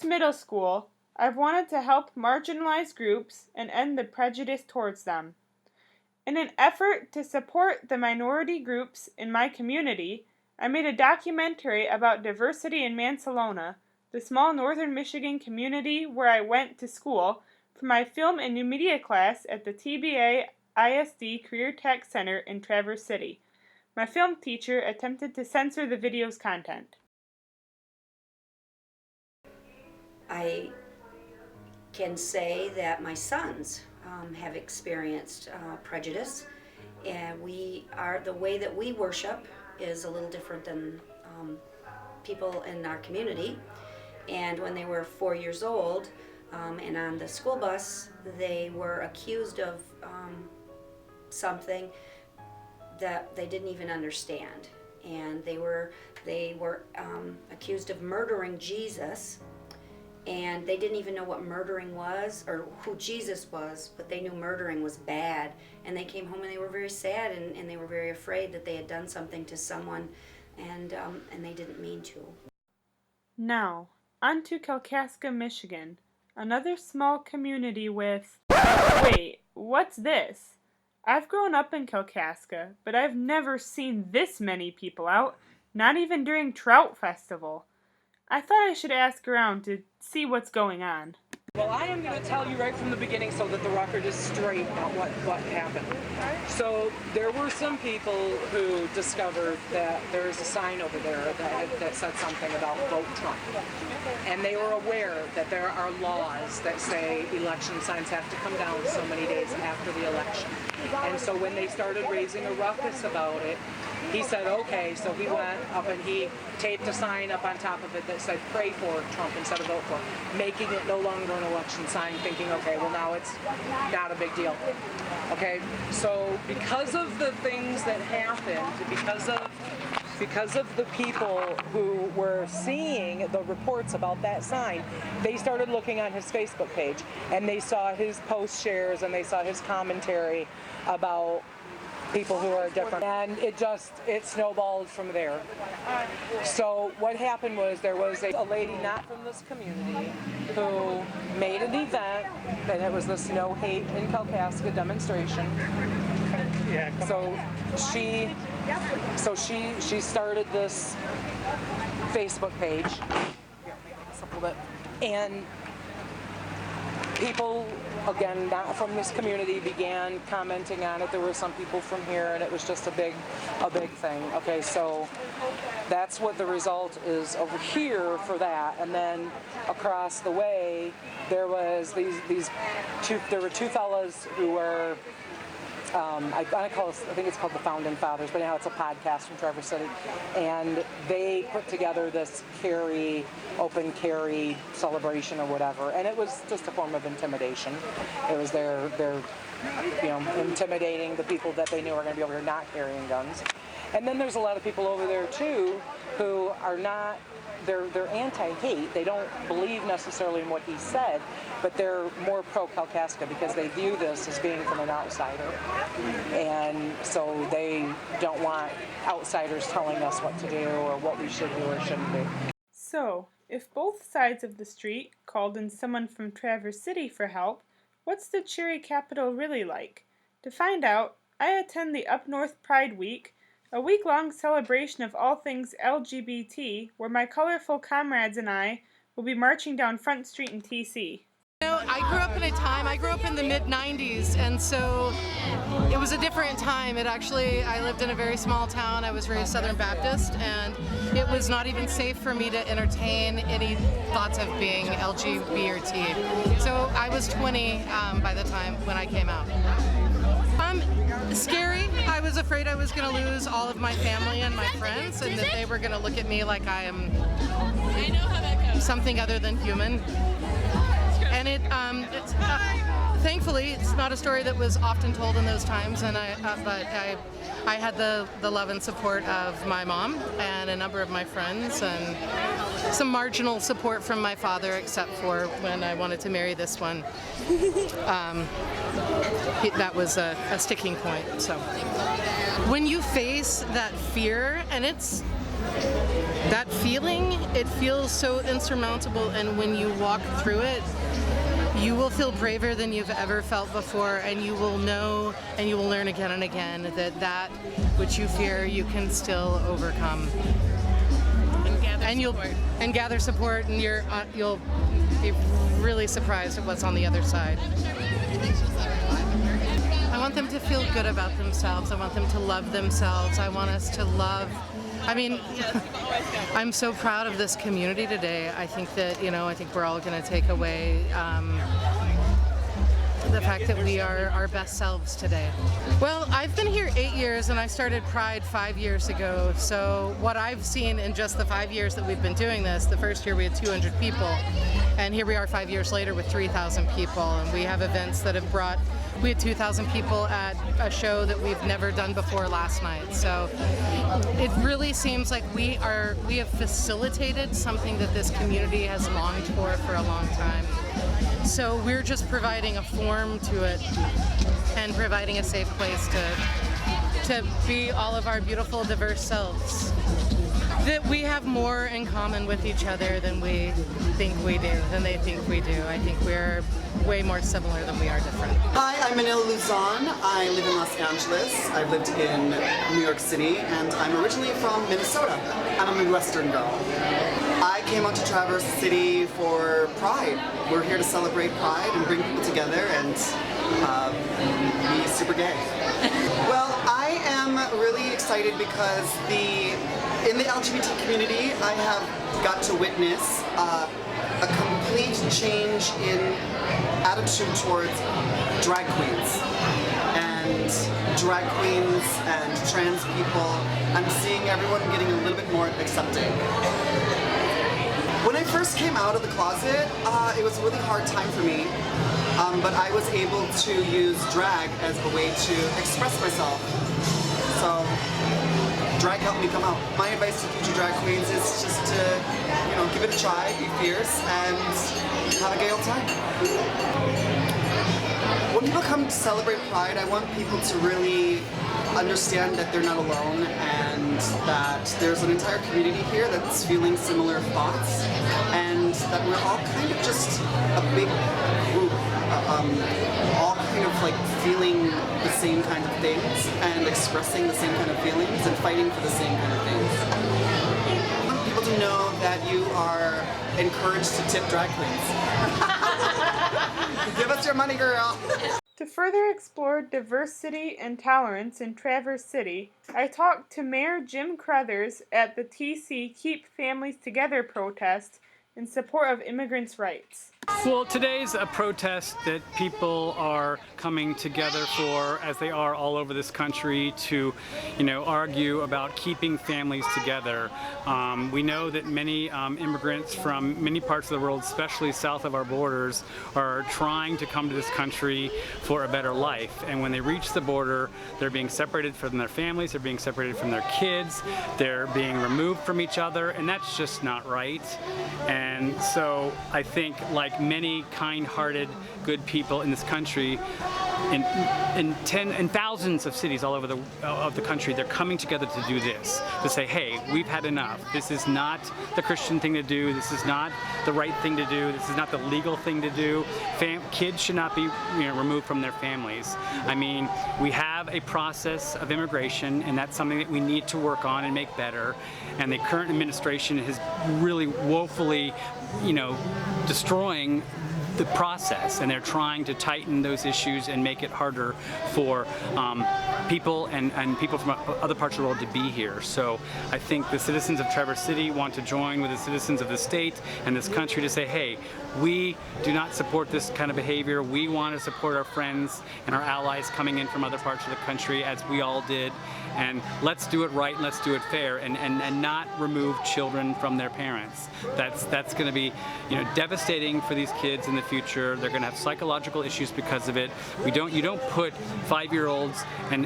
Since middle school, I've wanted to help marginalized groups and end the prejudice towards them. In an effort to support the minority groups in my community, I made a documentary about diversity in Mansalona, the small northern Michigan community where I went to school, for my film and new media class at the TBA ISD Career Tech Center in Traverse City. My film teacher attempted to censor the video's content. I can say that my sons have experienced prejudice, and the way that we worship is a little different than people in our community. And when they were 4 years old and on the school bus, they were accused of something that they didn't even understand, and they were accused of murdering Jesus. And they didn't even know what murdering was or who Jesus was, but they knew murdering was bad. And they came home and they were very sad, and they were very afraid that they had done something to someone, and they didn't mean to. Now, on to Kalkaska, Michigan, another small community with... Wait, what's this? I've grown up in Kalkaska, but I've never seen this many people out, not even during Trout Festival. I thought I should ask around to see what's going on. Well, I am going to tell you right from the beginning so that the record is straight on what happened. So there were some people who discovered that there's a sign over there that said something about vote Trump. And they were aware that there are laws that say election signs have to come down so many days after the election. And so when they started raising a ruckus about it, he said, okay, so he went up and he taped a sign up on top of it that said pray for Trump instead of vote for, making it no longer an election sign, thinking, okay, well now it's not a big deal. Okay, so because of the things that happened, because of the people who were seeing the reports about that sign, they started looking on his Facebook page, and they saw his post shares and they saw his commentary about people who are different, and it snowballed from there. So what happened was there was a lady not from this community who made an event, and it was this No Hate in Kalkaska demonstration. So she started this Facebook page, and people, again, not from this community, began commenting on it. There were some people from here, and it was just a big thing. Okay, so that's what the result is over here for that. And then across the way, there was there were two fellas who were, I think it's called the Founding Fathers, but anyhow, it's a podcast from Traverse City, and they put together this open carry celebration or whatever, and it was just a form of intimidation. It was their intimidating the people that they knew were going to be over here not carrying guns. And then there's a lot of people over there too who are not. They're anti-hate. They don't believe necessarily in what he said, but they're more pro-Kalkaska because they view this as being from an outsider. And so they don't want outsiders telling us what to do or what we should do or shouldn't do. So, if both sides of the street called in someone from Traverse City for help, what's the Cherry capital really like? To find out, I attend the Up North Pride Week, a week-long celebration of all things LGBT, where my colorful comrades and I will be marching down Front Street in TC. I grew up in the mid-90s, and so it was a different time. I lived in a very small town. I was raised Southern Baptist, and it was not even safe for me to entertain any thoughts of being LGBT. So I was 20 by the time when I came out. Scary. I was afraid I was going to lose all of my family and my friends, and that they were going to look at me like I am something other than human. And thankfully, it's not a story that was often told in those times, but I had the love and support of my mom and a number of my friends, and some marginal support from my father, except for when I wanted to marry this one. That was a sticking point. So when you face that fear, and that feeling, it feels so insurmountable, and when you walk through it, you will feel braver than you've ever felt before, and you will know and you will learn again and again that which you fear you can still overcome. And gather support, and you'll be really surprised at what's on the other side. I want them to feel good about themselves. I want them to love themselves. I want us to love. I mean, I'm so proud of this community today. I think that, I think we're all going to take away the fact that we are our best selves today. Well, I've been here 8 years, and I started Pride 5 years ago. So what I've seen in just the 5 years that we've been doing this, the first year we had 200 people, and here we are 5 years later with 3,000 people, and we have events that have brought. We had 2,000 people at a show that we've never done before last night. So it really seems like we have facilitated something that this community has longed for a long time. So we're just providing a form to it and providing a safe place to be all of our beautiful, diverse selves. That we have more in common with each other than we think we do, than they think we do. I think we're way more similar than we are different. Hi, I'm Manila Luzon. I live in Los Angeles. I've lived in New York City, and I'm originally from Minnesota. I'm a Midwestern girl. I came out to Traverse City for Pride. We're here to celebrate Pride and bring people together and be super gay. Well, I am really excited because in the LGBT community, I have got to witness a complete change in attitude towards drag queens and trans people. I'm seeing everyone getting a little bit more accepting. When I first came out of the closet, it was a really hard time for me, but I was able to use drag as a way to express myself. So drag helped me come out. My advice to future drag queens is just to, give it a try, be fierce, and have a gay old time. When people come to celebrate Pride, I want people to really understand that they're not alone and that there's an entire community here that's feeling similar thoughts, and that we're all kind of just a big group, all kind of like feeling the same kind of things and expressing the same kind of feelings and fighting for the same kind of things. I want people to know that you are encouraged to tip drag queens. Give us your money, girl. To further explore diversity and tolerance in Traverse City, I talked to Mayor Jim Crothers at the TC Keep Families Together protest in support of immigrants' rights. Well, today's a protest that people are coming together for, as they are all over this country, to, argue about keeping families together. We know that many immigrants from many parts of the world, especially south of our borders, are trying to come to this country for a better life. And when they reach the border, they're being separated from their families, they're being separated from their kids, they're being removed from each other, and that's just not right. And so I think, like many kind-hearted, good people in this country, in thousands of cities all over the country, they're coming together to do this, to say, hey, we've had enough. This is not the Christian thing to do. This is not the right thing to do. This is not the legal thing to do. Kids should not be removed from their families. I mean, we have a process of immigration, and that's something that we need to work on and make better. And the current administration has really woefully, destroying the process, and they're trying to tighten those issues and make it harder for people and people from other parts of the world to be here. So I think the citizens of Traverse City want to join with the citizens of the state and this country to say, hey, we do not support this kind of behavior. We want to support our friends and our allies coming in from other parts of the country, as we all did, and let's do it right and let's do it fair, and not remove children from their parents. That's going to be devastating for these kids in the future. They're going to have psychological issues because of it. You don't put 5-year-olds and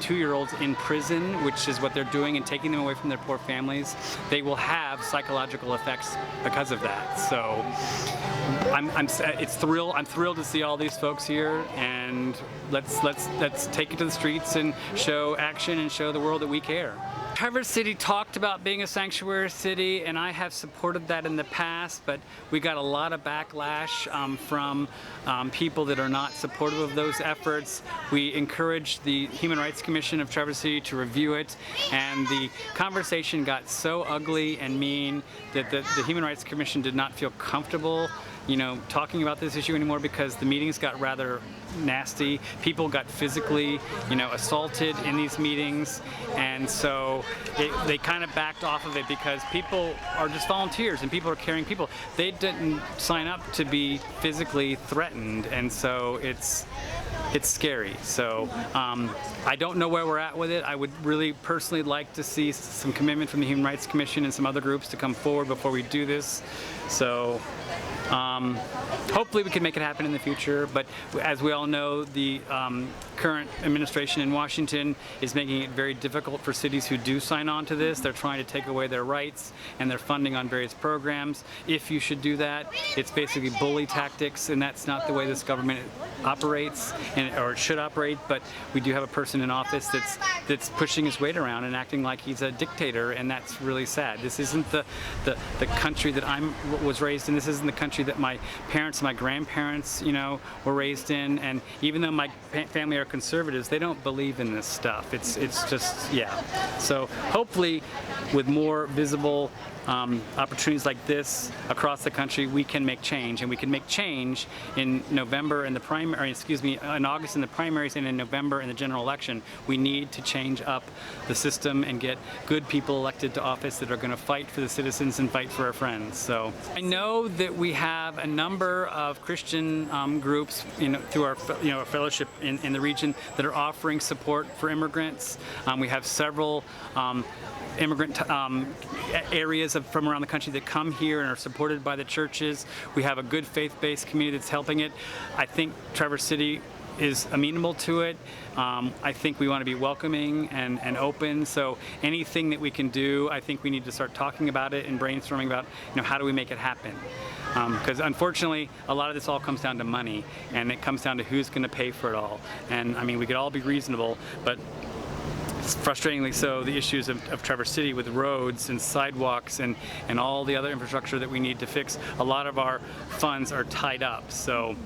2-year-olds in prison, which is what they're doing, and taking them away from their poor families. They will have psychological effects because of that. So I'm thrilled to see all these folks here, and let's take it to the streets and show action and show the world that we care. Traverse City talked about being a sanctuary city, and I have supported that in the past, but we got a lot of backlash from people that are not supportive of those efforts. We encouraged the Human Rights Commission of Traverse City to review it, and the conversation got so ugly and mean that the Human Rights Commission did not feel comfortable, you know, talking about this issue anymore, because the meetings got rather nasty. People got physically, you know, assaulted in these meetings, and so they kind of backed off of it because people are just volunteers and people are caring people. They didn't sign up to be physically threatened, and so it's scary. So I don't know where we're at with it. I would really personally like to see some commitment from the Human Rights Commission and some other groups to come forward before we do this. So hopefully we can make it happen in the future, but as we all know, the current administration in Washington is making it very difficult for cities who do sign on to this. They're trying to take away their rights and their funding on various programs. If you should do that, it's basically bully tactics, and that's not the way this government operates, or it should operate. But we do have a person in office that's pushing his weight around and acting like he's a dictator, and that's really sad. This isn't the country that I was raised in. This isn't the country that my parents and my grandparents, you know, were raised in. And even though my family are conservatives, they don't believe in this stuff. It's just, yeah. So hopefully with more visible opportunities like this across the country, we can make change, and we can make change in November in the primary, in August in the primaries, and in November in the general election. We need to change up the system and get good people elected to office that are going to fight for the citizens and fight for our friends. So I know that we have a number of Christian groups, you know, through our our fellowship in the region that are offering support for immigrants. We have several immigrant areas from around the country that come here and are supported by the churches. We have a good faith-based community that's helping it. I think Traverse City is amenable to it. I think we want to be welcoming and open, so anything that we can do, I think we need to start talking about it and brainstorming about, you know, how do we make it happen. Because unfortunately, a lot of this all comes down to money, and it comes down to who's going to pay for it all. And I mean, we could all be reasonable, but frustratingly so, the issues of Traverse City with roads and sidewalks and all the other infrastructure that we need to fix, a lot of our funds are tied up. So,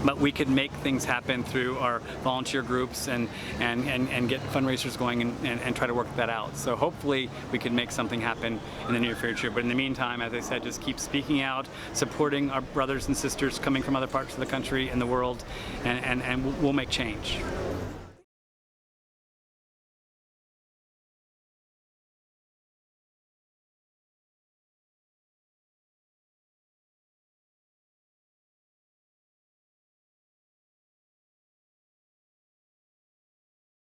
but we could make things happen through our volunteer groups and get fundraisers going and try to work that out. So hopefully we can make something happen in the near future. But in the meantime, as I said, just keep speaking out, supporting our brothers and sisters coming from other parts of the country and the world, and we'll make change.